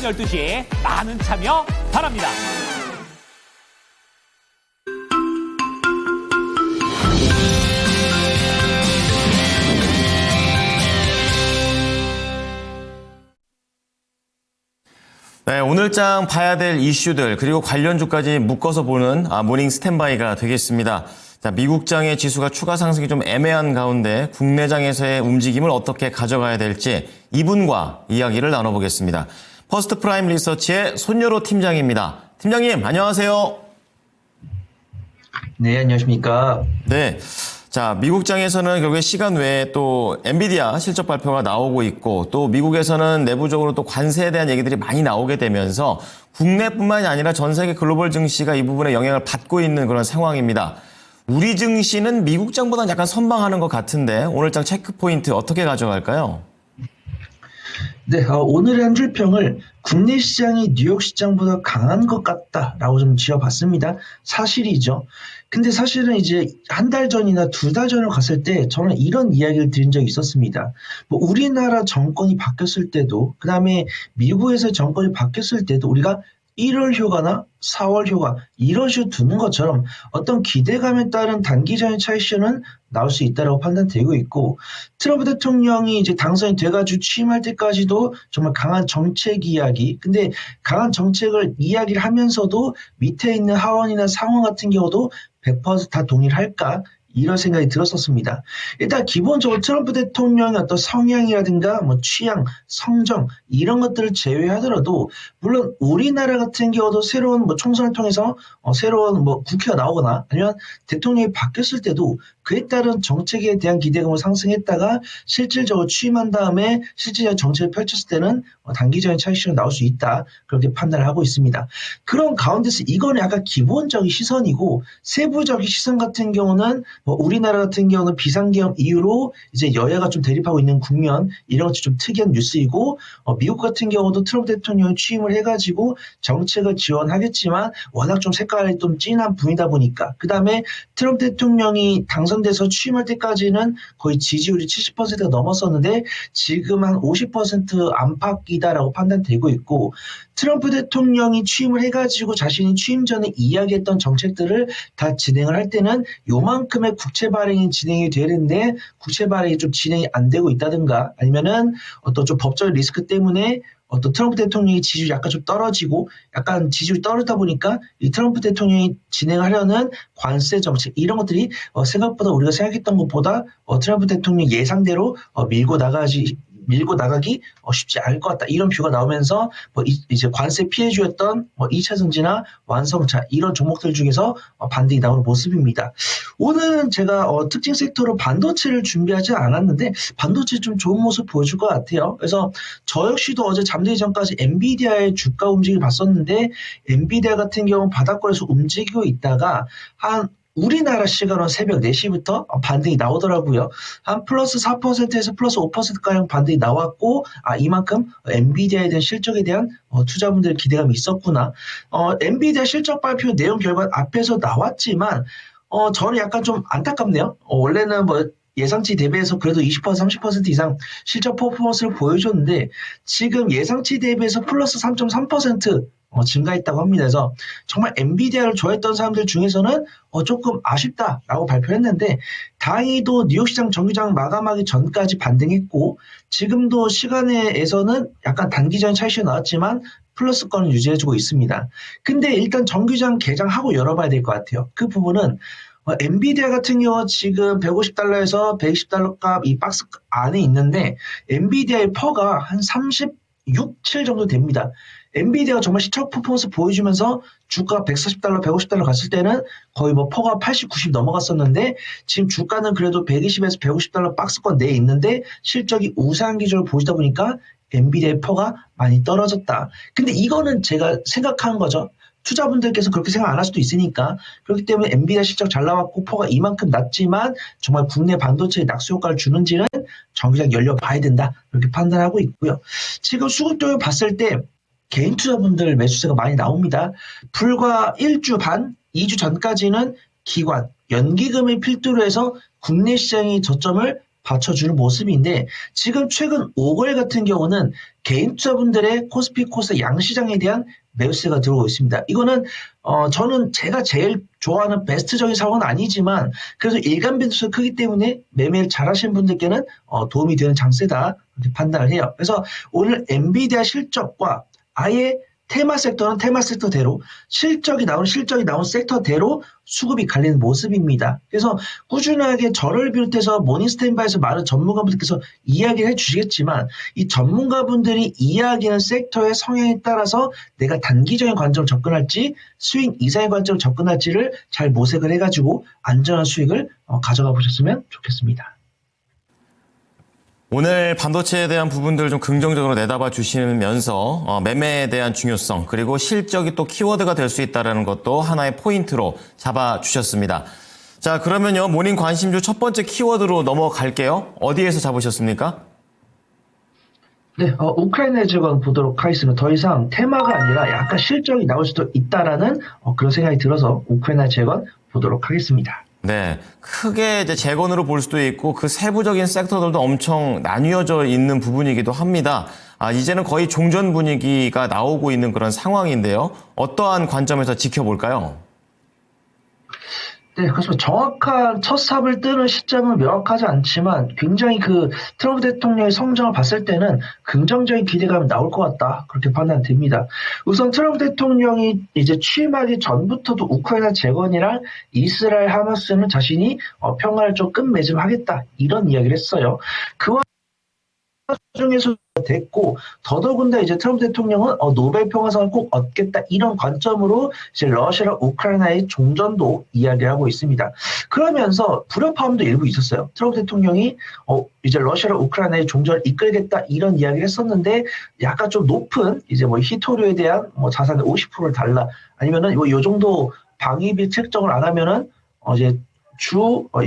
12시 많은 참여 바랍니다. 네, 오늘장 봐야 될 이슈들 그리고 관련주까지 묶어서 보는 모닝 스탠바이가 되겠습니다. 자, 미국장의 지수가 추가 상승이 좀 애매한 가운데 국내장에서의 움직임을 어떻게 가져가야 될지 이분과 이야기를 나눠보겠습니다. 퍼스트 프라임 리서치의 손여로 팀장입니다. 팀장님, 안녕하세요. 네, 안녕하십니까. 네. 자, 미국장에서는 결국에 시간 외에 또 엔비디아 실적 발표가 나오고 있고 또 미국에서는 내부적으로 또 관세에 대한 얘기들이 많이 나오게 되면서 국내뿐만이 아니라 전 세계 글로벌 증시가 이 부분에 영향을 받고 있는 그런 상황입니다. 우리 증시는 미국장보다는 약간 선방하는 것 같은데 오늘장 체크포인트 어떻게 가져갈까요? 네, 오늘의 한 줄 평을 국내 시장이 뉴욕 시장보다 강한 것 같다라고 좀 지어봤습니다. 사실이죠. 근데 사실은 이제 한 달 전이나 두 달 전으로 갔을 때 저는 이런 이야기를 드린 적이 있었습니다. 뭐 우리나라 정권이 바뀌었을 때도, 그 다음에 미국에서 정권이 바뀌었을 때도 우리가 1월 효과나 4월 효과 이런 식으로 두는 것처럼 어떤 기대감에 따른 단기적인 차익실현은 나올 수 있다고 판단되고 있고, 트럼프 대통령이 이제 당선이 돼가지고 취임할 때까지도 정말 강한 정책 이야기, 근데 강한 정책을 이야기를 하면서도 밑에 있는 하원이나 상원 같은 경우도 100%다 동의를 할까? 이런 생각이 들었었습니다. 일단 기본적으로 트럼프 대통령의 어떤 성향이라든가 뭐 취향, 성정 이런 것들을 제외하더라도 물론 우리나라 같은 경우도 새로운 뭐 총선을 통해서 새로운 뭐 국회가 나오거나 아니면 대통령이 바뀌었을 때도 그에 따른 정책에 대한 기대감을 상승했다가 실질적으로 취임한 다음에 실질적인 정책을 펼쳤을 때는 단기적인 차익실현 나올 수 있다. 그렇게 판단을 하고 있습니다. 그런 가운데서 이거는 약간 기본적인 시선이고 세부적인 시선 같은 경우는 뭐 우리나라 같은 경우는 비상계엄 이후로 이제 여야가 좀 대립하고 있는 국면 이런 것이 좀 특이한 뉴스이고 미국 같은 경우도 트럼프 대통령이 취임을 해가지고 정책을 지원하겠지만 워낙 좀 색깔이 좀 진한 분이다 보니까 그 다음에 트럼프 대통령이 당선돼서 취임할 때까지는 거의 지지율이 70%가 넘었었는데 지금 한 50% 안팎이다라고 판단되고 있고 트럼프 대통령이 취임을 해가지고 자신이 취임 전에 이야기했던 정책들을 다 진행을 할 때는 요만큼의 국채 발행이 진행이 되는데 국채 발행이 좀 진행이 안 되고 있다든가 아니면은 어떤 좀 법적 리스크 때문에 어떤 트럼프 대통령의 지지율이 약간 좀 떨어지고 약간 지지율이 떨어지다 보니까 이 트럼프 대통령이 진행하려는 관세 정책 이런 것들이 생각보다 우리가 생각했던 것보다 트럼프 대통령 예상대로 밀고 나가기 쉽지 않을 것 같다. 이런 뷰가 나오면서 이제 관세 피해주였던 2차 전지나 완성차 이런 종목들 중에서 반등이 나오는 모습입니다. 오늘은 제가 특징 섹터로 반도체를 준비하지 않았는데 반도체 좀 좋은 모습 보여줄 것 같아요. 그래서 저 역시도 어제 잠들기 전까지 엔비디아의 주가 움직임을 봤었는데 엔비디아 같은 경우는 바닥권에서 움직이고 있다가 한 우리나라 시간으로 새벽 4시부터 반등이 나오더라고요. 한 플러스 4%에서 플러스 5%가량 반등이 나왔고 이만큼 엔비디아에 대한 실적에 대한 투자분들의 기대감이 있었구나. 엔비디아 실적 발표 내용 결과 앞에서 나왔지만 저는 약간 좀 안타깝네요. 원래는 뭐 예상치 대비해서 그래도 20% 30% 이상 실적 퍼포먼스를 보여줬는데 지금 예상치 대비해서 플러스 3.3% 증가했다고 합니다. 그래서 정말 엔비디아를 좋아했던 사람들 중에서는 조금 아쉽다라고 발표했는데 다행히도 뉴욕시장 정규장 마감하기 전까지 반등했고 지금도 시간에서는 약간 단기적인 차익이 나왔지만 플러스권을 유지해주고 있습니다. 근데 일단 정규장 개장하고 열어봐야 될 것 같아요. 그 부분은 엔비디아 같은 경우 지금 $150에서 $120 값 이 박스 안에 있는데 엔비디아의 퍼가 한 36, 7 정도 됩니다. 엔비디아가 정말 시청 퍼포먼스 보여주면서 주가 $140, $150 갔을 때는 거의 뭐 퍼가 80, 90 넘어갔었는데 지금 주가는 그래도 120에서 $150 박스권 내에 있는데 실적이 우상한 기조를 보이다 보니까 엔비디아의 퍼가 많이 떨어졌다. 근데 이거는 제가 생각하는 거죠. 투자분들께서 그렇게 생각 안 할 수도 있으니까 그렇기 때문에 엔비디아 실적 잘 나왔고 퍼가 이만큼 낮지만 정말 국내 반도체에 낙수 효과를 주는지는 정기장 열려봐야 된다 이렇게 판단하고 있고요. 지금 수급 쪽을 봤을 때 개인 투자분들 매수세가 많이 나옵니다. 불과 1주 반, 2주 전까지는 기관, 연기금을 필두로 해서 국내 시장이 저점을 받쳐주는 모습인데 지금 최근 5월 같은 경우는 개인 투자분들의 코스피 코스닥 양시장에 대한 매수세가 들어오고 있습니다. 이거는 저는 제가 제일 좋아하는 베스트적인 상황은 아니지만 그래도 일간 변수가 크기 때문에 매매를 잘하시는 분들께는 도움이 되는 장세다 이렇게 판단을 해요. 그래서 오늘 엔비디아 실적과 아예 테마 섹터는 테마 섹터대로 실적이 나온 섹터대로 수급이 갈리는 모습입니다. 그래서 꾸준하게 저를 비롯해서 모닝스탠바에서 많은 전문가분들께서 이야기를 해주시겠지만 이 전문가분들이 이야기하는 섹터의 성향에 따라서 내가 단기적인 관점을 접근할지 스윙 이상의 관점을 접근할지를 잘 모색을 해가지고 안전한 수익을 가져가 보셨으면 좋겠습니다. 오늘 반도체에 대한 부분들 좀 긍정적으로 내다봐 주시면서 매매에 대한 중요성 그리고 실적이 또 키워드가 될 수 있다는 것도 하나의 포인트로 잡아 주셨습니다. 자, 그러면요 모닝 관심주 첫 번째 키워드로 넘어갈게요. 어디에서 잡으셨습니까? 네, 우크라이나 재건 보도록 하겠습니다. 더 이상 테마가 아니라 약간 실적이 나올 수도 있다라는 그런 생각이 들어서 우크라이나 재건 보도록 하겠습니다. 네, 크게 이제 재건으로 볼 수도 있고 그 세부적인 섹터들도 엄청 나뉘어져 있는 부분이기도 합니다. 이제는 거의 종전 분위기가 나오고 있는 그런 상황인데요. 어떠한 관점에서 지켜볼까요? 네, 그렇습니다. 정확한 첫 삽을 뜨는 시점은 명확하지 않지만 굉장히 그 트럼프 대통령의 성장을 봤을 때는 긍정적인 기대감이 나올 것 같다. 그렇게 판단됩니다. 우선 트럼프 대통령이 이제 취임하기 전부터도 우크라이나 재건이랑 이스라엘 하마스는 자신이 평화를 좀 끝맺음하겠다. 이런 이야기를 했어요. 그 중에서 됐고 더더군다나 이제 트럼프 대통령은 노벨 평화상을 꼭 얻겠다 이런 관점으로 이제 러시아랑 우크라이나의 종전도 이야기를 하고 있습니다. 그러면서 불협화음도 일부 있었어요. 트럼프 대통령이 이제 러시아랑 우크라이나의 종전을 이끌겠다 이런 이야기를 했었는데 약간 좀 높은 이제 뭐 희토류에 대한 자산의 50%를 달라 아니면은 요 정도 방위비 책정을 안 하면은 이제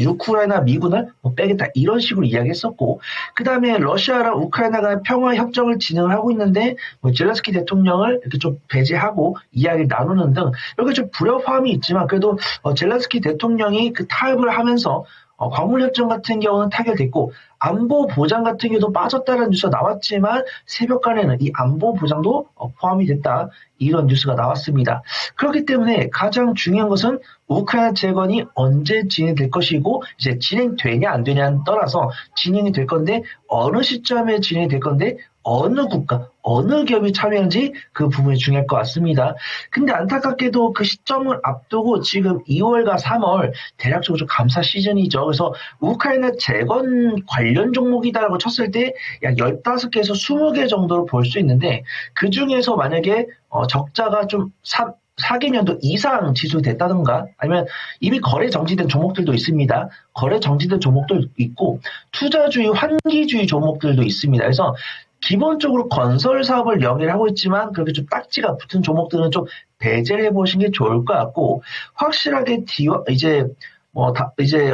우크라이나 미군을 빼겠다 이런 식으로 이야기했었고 그 다음에 러시아랑 우크라이나가 평화 협정을 진행을 하고 있는데 젤렌스키 대통령을 이렇게 좀 배제하고 이야기를 나누는 등 이렇게 좀 불협화음이 있지만 그래도 젤렌스키 대통령이 그 타협을 하면서 광물 협정 같은 경우는 타결됐고 안보 보장 같은 경우도 빠졌다는 뉴스가 나왔지만 새벽간에는 이 안보 보장도 포함이 됐다 이런 뉴스가 나왔습니다. 그렇기 때문에 가장 중요한 것은 우크라이나 재건이 언제 진행될 것이고 이제 진행되냐 안 되냐는 떠나서 진행이 될 건데 어느 시점에 진행이 될 건데 어느 국가, 어느 기업이 참여하는지 그 부분이 중요할 것 같습니다. 근데 안타깝게도 그 시점을 앞두고 지금 2월과 3월 대략적으로 좀 감사 시즌이죠. 그래서 우크라이나 재건 관련 종목이다라고 쳤을 때 약 15개에서 20개 정도로 볼 수 있는데 그 중에서 만약에 적자가 좀 4개년도 이상 지속됐다던가 아니면 이미 거래 정지된 종목들도 있습니다. 거래 정지된 종목도 있고 투자주의, 환기주의 종목들도 있습니다. 그래서 기본적으로 건설 사업을 영위를 하고 있지만 그렇게 좀 딱지가 붙은 종목들은 좀 배제를 해보시는 게 좋을 것 같고 확실하게 이제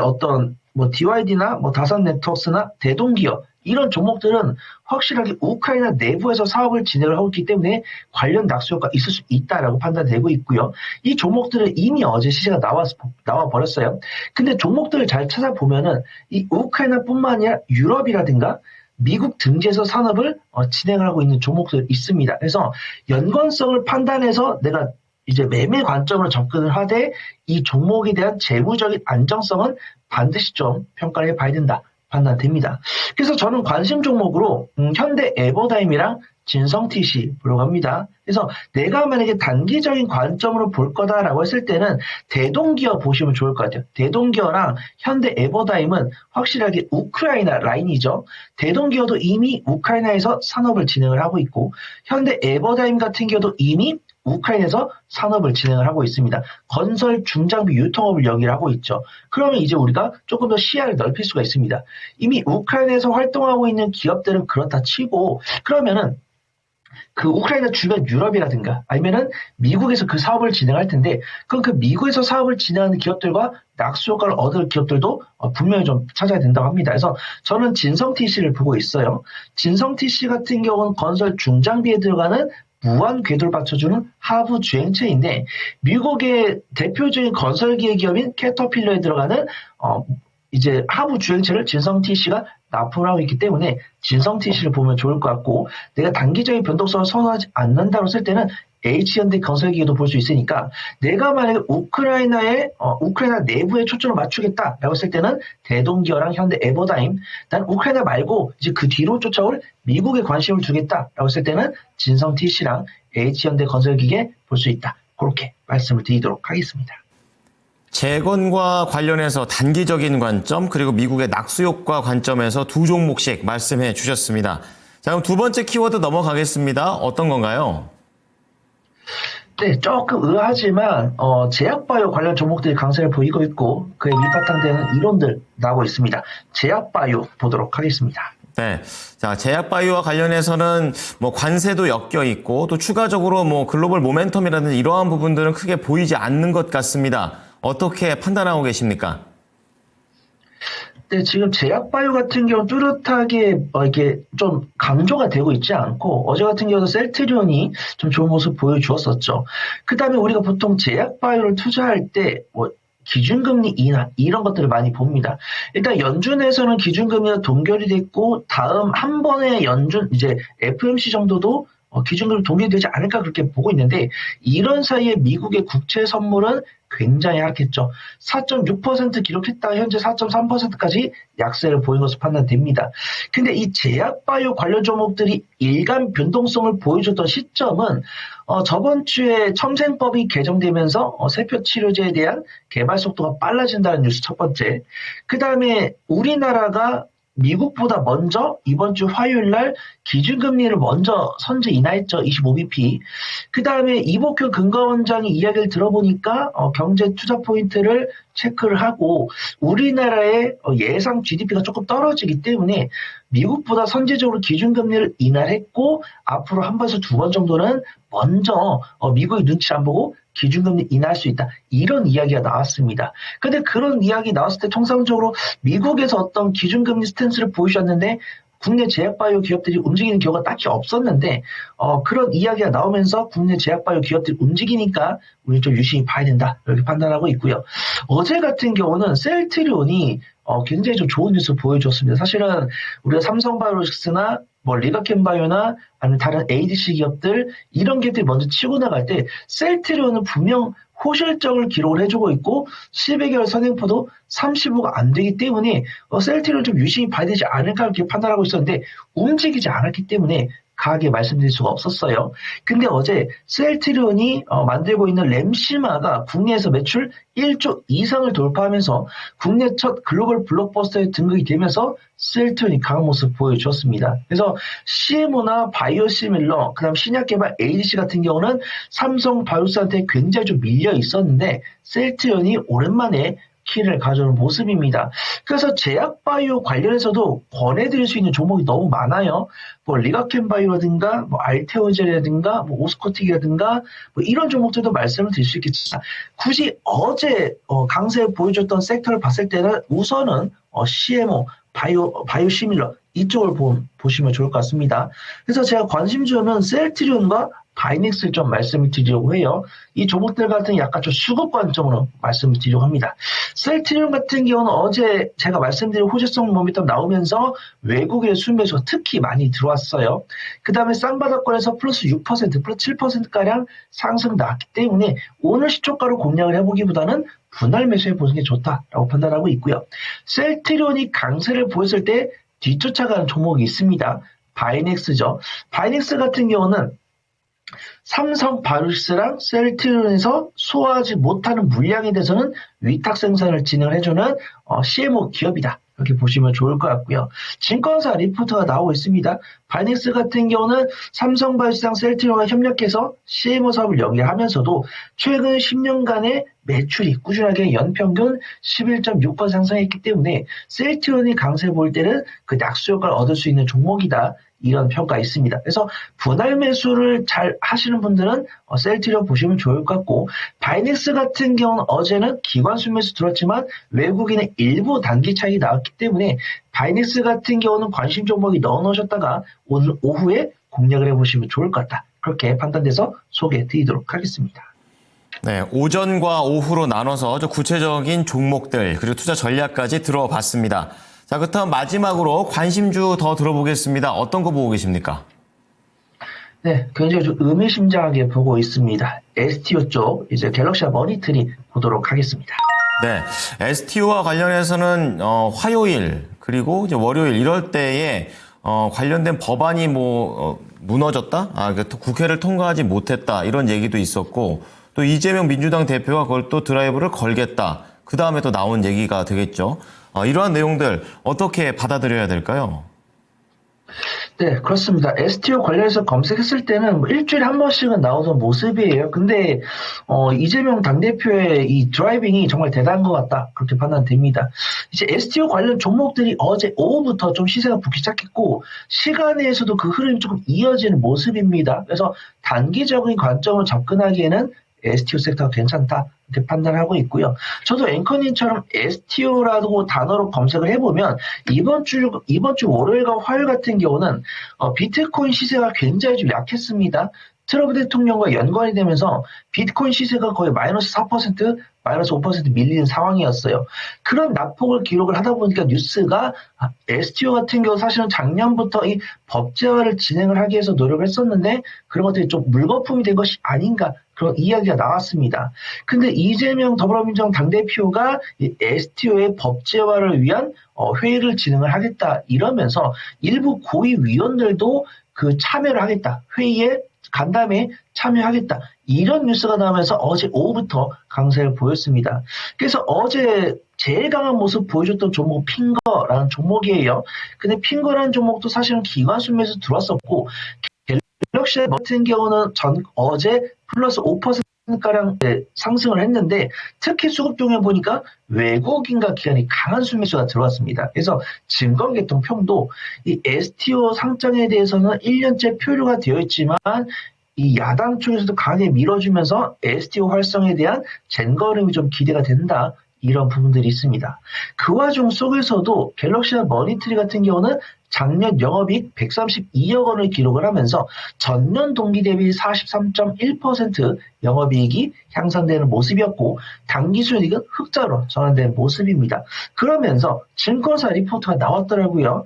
어떤 DYD나 다산 네트워크스나 대동기업 이런 종목들은 확실하게 우크라이나 내부에서 사업을 진행을 하고 있기 때문에 관련 낙수 효과가 있을 수 있다라고 판단되고 있고요. 이 종목들은 이미 어제 시세가 나와 버렸어요. 근데 종목들을 잘 찾아보면은 이 우크라이나뿐만 아니라 유럽이라든가 미국 등지에서 산업을 진행을 하고 있는 종목들이 있습니다. 그래서 연관성을 판단해서 내가 이제 매매 관점으로 접근을 하되 이 종목에 대한 재무적인 안정성은 반드시 좀 평가를 해봐야 된다. 판단됩니다. 그래서 저는 관심 종목으로 현대 에버다임이랑 진성TC 보려고 합니다. 그래서 내가 만약에 단기적인 관점으로 볼 거다라고 했을 때는 대동기업 보시면 좋을 것 같아요. 대동기업랑 현대 에버다임은 확실하게 우크라이나 라인이죠. 대동기업도 이미 우크라이나에서 산업을 진행을 하고 있고 현대 에버다임 같은 경우도 이미 우크라이나에서 산업을 진행을 하고 있습니다. 건설, 중장비, 유통업을 영위를 하고 있죠. 그러면 이제 우리가 조금 더 시야를 넓힐 수가 있습니다. 이미 우크라이나에서 활동하고 있는 기업들은 그렇다 치고 그러면은 그 우크라이나 주변 유럽이라든가 아니면은 미국에서 그 사업을 진행할 텐데 그럼 그 미국에서 사업을 진행하는 기업들과 낙수 효과를 얻을 기업들도 분명히 좀 찾아야 된다고 합니다. 그래서 저는 진성TC를 보고 있어요. 진성TC 같은 경우는 건설 중장비에 들어가는 무한 궤도를 받쳐주는 하부 주행체인데 미국의 대표적인 건설기계 기업인 캐터필러에 들어가는 이제 하부 주행체를 진성 TC가 납품을 하고 있기 때문에 진성 TC를 보면 좋을 것 같고, 내가 단기적인 변동성을 선호하지 않는다고 했을 때는 H현대건설기계도 볼 수 있으니까, 내가 만약에 우크라이나 내부에 초점을 맞추겠다라고 했을 때는 대동기어랑 현대 에버다임, 난 우크라이나 말고 이제 그 뒤로 쫓아올 미국에 관심을 두겠다라고 했을 때는 진성 TC랑 H현대건설기계 볼 수 있다. 그렇게 말씀을 드리도록 하겠습니다. 재건과 관련해서 단기적인 관점 그리고 미국의 낙수 효과 관점에서 두 종목씩 말씀해 주셨습니다. 자, 그럼 두 번째 키워드 넘어가겠습니다. 어떤 건가요? 네, 조금 의아하지만 제약바이오 관련 종목들이 강세를 보이고 있고 그에 밑바탕되는 이론들 나오고 있습니다. 제약바이오 보도록 하겠습니다. 네. 자, 제약바이오와 관련해서는 뭐 관세도 엮여 있고 또 추가적으로 뭐 글로벌 모멘텀이라든지 이러한 부분들은 크게 보이지 않는 것 같습니다. 어떻게 판단하고 계십니까? 네, 지금 제약바이오 같은 경우는 뚜렷하게 이게 좀 강조가 되고 있지 않고, 어제 같은 경우도 셀트리온이 좀 좋은 모습 보여주었었죠. 그 다음에 우리가 보통 제약바이오를 투자할 때 기준금리 인하 이런 것들을 많이 봅니다. 일단 연준에서는 기준금리가 동결이 됐고, 다음 한 번의 연준 이제 FOMC 정도도 기준금리 동결되지 않을까 그렇게 보고 있는데, 이런 사이에 미국의 국채 선물은 굉장히 하락했죠. 4.6% 기록했다가 현재 4.3%까지 약세를 보인 것으로 판단됩니다. 근데 이 제약바이오 관련 종목들이 일간 변동성을 보여줬던 시점은 저번 주에 첨생법이 개정되면서 세포 치료제에 대한 개발 속도가 빨라진다는 뉴스 첫 번째. 그 다음에 우리나라가 미국보다 먼저 이번 주 화요일 날 기준금리를 먼저 선제 인하했죠. 25bp. 그 다음에 이복효 금감원장이 이야기를 들어보니까 경제 투자 포인트를 체크를 하고 우리나라의 예상 GDP가 조금 떨어지기 때문에 미국보다 선제적으로 기준금리를 인하했고 앞으로 한 번에서 두 번 정도는 먼저 미국의 눈치를 안 보고 기준금리 인하할 수 있다. 이런 이야기가 나왔습니다. 근데 그런 이야기 나왔을 때 통상적으로 미국에서 어떤 기준금리 스탠스를 보여주셨는데 국내 제약바이오 기업들이 움직이는 경우가 딱히 없었는데 그런 이야기가 나오면서 국내 제약바이오 기업들이 움직이니까 우리 좀 유심히 봐야 된다. 이렇게 판단하고 있고요. 어제 같은 경우는 셀트리온이 굉장히 좀 좋은 뉴스 보여줬습니다. 사실은 우리가 삼성바이오로직스나 리가켄바이오나 아니면 다른 ADC 기업들 이런 기업들이 먼저 치고 나갈 때 셀트리온은 분명 호실적을 기록을 해주고 있고 실외계열 선행포도 35가 안 되기 때문에 셀트리온을 좀 유심히 봐야 되지 않을까 이렇게 판단하고 있었는데 움직이지 않았기 때문에 강하게 말씀드릴 수가 없었어요. 근데 어제 셀트리온이 만들고 있는 램시마가 국내에서 매출 1조 이상을 돌파하면서 국내 첫 글로벌 블록버스터에 등극이 되면서 셀트리온이 강한 모습 보여주었습니다. 그래서 CMO나 바이오시밀러, 그다음 신약개발 ADC 같은 경우는 삼성 바이오스한테 굉장히 좀 밀려 있었는데 셀트리온이 오랜만에 키를 가져오는 모습입니다. 그래서 제약바이오 관련해서도 권해드릴 수 있는 종목이 너무 많아요. 리가켄바이오라든가 알테오젤이라든가 오스코틱이라든가 이런 종목들도 말씀을 드릴 수 있겠지만 굳이 어제 강세 보여줬던 섹터를 봤을 때는 우선은 CMO, 바이오시밀러 이쪽을 보시면 좋을 것 같습니다. 그래서 제가 관심주는 셀트리온과 바이넥스를 좀 말씀을 드리려고 해요. 이 종목들 같은 약간 좀 수급 관점으로 말씀을 드리려고 합니다. 셀트리온 같은 경우는 어제 제가 말씀드린 호재성 모멘텀 나오면서 외국의 순매수가 특히 많이 들어왔어요. 그 다음에 쌍바닥권에서 플러스 6%, 플러스 7%가량 상승 나왔기 때문에 오늘 시초가로 공략을 해보기보다는 분할 매수해 보는 게 좋다라고 판단하고 있고요. 셀트리온이 강세를 보였을 때 뒤쫓아가는 종목이 있습니다. 바이넥스죠. 바이넥스 같은 경우는 삼성 바이오로직스랑 셀트리온에서 소화하지 못하는 물량에 대해서는 위탁 생산을 진행을 해주는 CMO 기업이다. 이렇게 보시면 좋을 것 같고요. 증권사 리포트가 나오고 있습니다. 바이넥스 같은 경우는 삼성 바이오로직스랑 셀트리온과 협력해서 CMO 사업을 연계하면서도 최근 10년간의 매출이 꾸준하게 연평균 11.6% 상승했기 때문에 셀트리온이 강세 보일 때는 그 낙수 효과를 얻을 수 있는 종목이다. 이런 평가 있습니다. 그래서 분할 매수를 잘 하시는 분들은 셀트리온 보시면 좋을 것 같고 바이넥스 같은 경우는 어제는 기관 순매수 들었지만 외국인의 일부 단기 차익이 나왔기 때문에 바이넥스 같은 경우는 관심 종목이 넣어놓으셨다가 오늘 오후에 공략을 해보시면 좋을 것 같다. 그렇게 판단돼서 소개해 드리도록 하겠습니다. 네, 오전과 오후로 나눠서 구체적인 종목들 그리고 투자 전략까지 들어봤습니다. 자, 그렇다면 마지막으로 관심주 더 들어보겠습니다. 어떤 거 보고 계십니까? 네, 굉장히 좀 의미심장하게 보고 있습니다. STO 쪽 이제 갤럭시와 머니트리 보도록 하겠습니다. 네, STO와 관련해서는 화요일 그리고 이제 월요일 이럴 때에 관련된 법안이 무너졌다? 국회를 통과하지 못했다 이런 얘기도 있었고 또 이재명 민주당 대표가 그걸 또 드라이브를 걸겠다. 그 다음에 또 나온 얘기가 되겠죠. 이러한 내용들 어떻게 받아들여야 될까요? 네, 그렇습니다. STO 관련해서 검색했을 때는 일주일에 한 번씩은 나오던 모습이에요. 근데 이재명 당대표의 이 드라이빙이 정말 대단한 것 같다. 그렇게 판단됩니다. 이제 STO 관련 종목들이 어제 오후부터 좀 시세가 붙기 시작했고 시간에서도 그 흐름이 조금 이어지는 모습입니다. 그래서 단기적인 관점으로 접근하기에는 STO 섹터가 괜찮다. 이렇게 판단하고 있고요. 저도 앵커님처럼 STO라고 단어로 검색을 해보면 이번 주 월요일과 화요일 같은 경우는 비트코인 시세가 굉장히 좀 약했습니다. 트럼프 대통령과 연관이 되면서 비트코인 시세가 거의 마이너스 4%, 마이너스 5% 밀리는 상황이었어요. 그런 낙폭을 기록을 하다 보니까 뉴스가 STO 같은 경우 사실은 작년부터 이 법제화를 진행을 하기 위해서 노력을 했었는데 그런 것들이 좀 물거품이 된 것이 아닌가 그런 이야기가 나왔습니다. 근데 이재명 더불어민주당 당대표가 이 STO의 법제화를 위한 회의를 진행을 하겠다 이러면서 일부 고위위원들도 그 참여를 하겠다. 회의에 간담회에 참여하겠다. 이런 뉴스가 나오면서 어제 오후부터 강세를 보였습니다. 그래서 어제 제일 강한 모습 보여줬던 종목 핑거라는 종목이에요. 근데 핑거라는 종목도 사실은 기관 수매에서 들어왔었고 갤럭시 같은 경우는 어제 플러스 5%가량 상승을 했는데 특히 수급종에 보니까 외국인과 기관이 강한 수매수가 들어왔습니다. 그래서 증권계통평도 이 STO 상장에 대해서는 1년째 표류가 되어 있지만 이 야당 쪽에서도 강하게 밀어주면서 STO 활성에 대한 젠거름이 좀 기대가 된다. 이런 부분들이 있습니다. 그 와중 속에서도 갤럭시와 머니트리 같은 경우는 작년 영업이익 132억 원을 기록을 하면서 전년 동기 대비 43.1% 영업이익이 향상되는 모습이었고 당기순이익은 흑자로 전환되는 모습입니다. 그러면서 증권사 리포트가 나왔더라고요.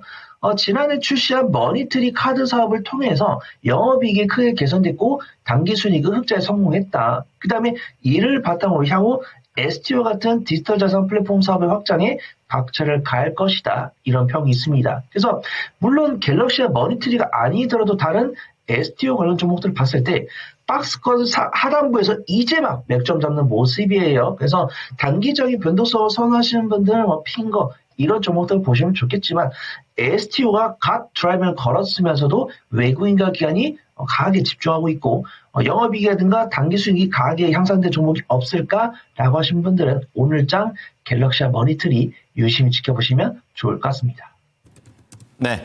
지난해 출시한 머니트리 카드 사업을 통해서 영업이익이 크게 개선됐고 당기순이익은 흑자에 성공했다. 그 다음에 이를 바탕으로 향후 STO 같은 디지털 자산 플랫폼 사업의 확장에 박차를 가할 것이다. 이런 평이 있습니다. 그래서 물론 갤럭시와 머니트리가 아니더라도 다른 STO 관련 종목들을 봤을 때 박스권 하단부에서 이제 막 맥점 잡는 모습이에요. 그래서 단기적인 변동성을 선호하시는 분들은 핑거 이런 종목들을 보시면 좋겠지만 STO가 갓 드라이브를 걸었으면서도 외국인과 기관이 강하게 집중하고 있고 영업이익이라든가 단기수익이 강하게 향상된 종목이 없을까라고 하신 분들은 오늘장 갤럭시와 머니트리 유심히 지켜보시면 좋을 것 같습니다. 네,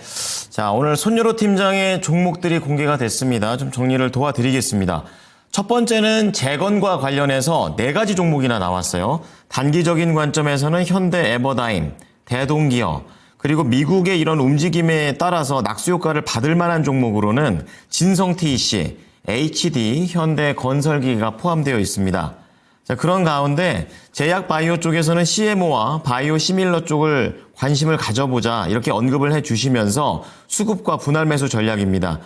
자 오늘 손유로 팀장의 종목들이 공개가 됐습니다. 좀 정리를 도와드리겠습니다. 첫 번째는 재건과 관련해서 4가지 종목이나 나왔어요. 단기적인 관점에서는 현대 에버다임, 대동기어, 그리고 미국의 이런 움직임에 따라서 낙수효과를 받을 만한 종목으로는 진성TC, HD, 현대건설기가 포함되어 있습니다. 자, 그런 가운데 제약바이오 쪽에서는 CMO와 바이오 시밀러 쪽을 관심을 가져보자 이렇게 언급을 해주시면서 수급과 분할 매수 전략입니다.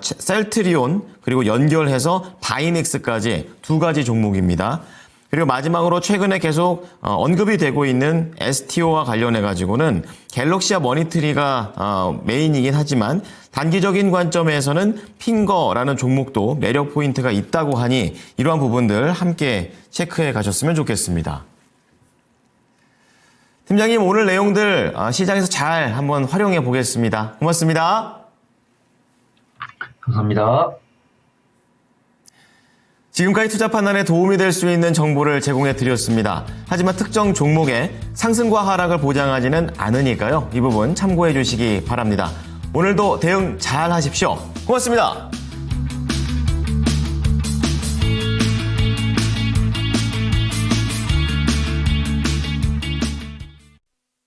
셀트리온 그리고 연결해서 바이넥스까지 2가지 종목입니다. 그리고 마지막으로 최근에 계속 언급이 되고 있는 STO와 관련해가지고는 갤럭시와 머니트리가 메인이긴 하지만 단기적인 관점에서는 핑거라는 종목도 매력 포인트가 있다고 하니 이러한 부분들 함께 체크해 가셨으면 좋겠습니다. 팀장님 오늘 내용들 시장에서 잘 한번 활용해 보겠습니다. 고맙습니다. 감사합니다. 지금까지 투자 판단에 도움이 될 수 있는 정보를 제공해 드렸습니다. 하지만 특정 종목의 상승과 하락을 보장하지는 않으니까요. 이 부분 참고해 주시기 바랍니다. 오늘도 대응 잘 하십시오. 고맙습니다.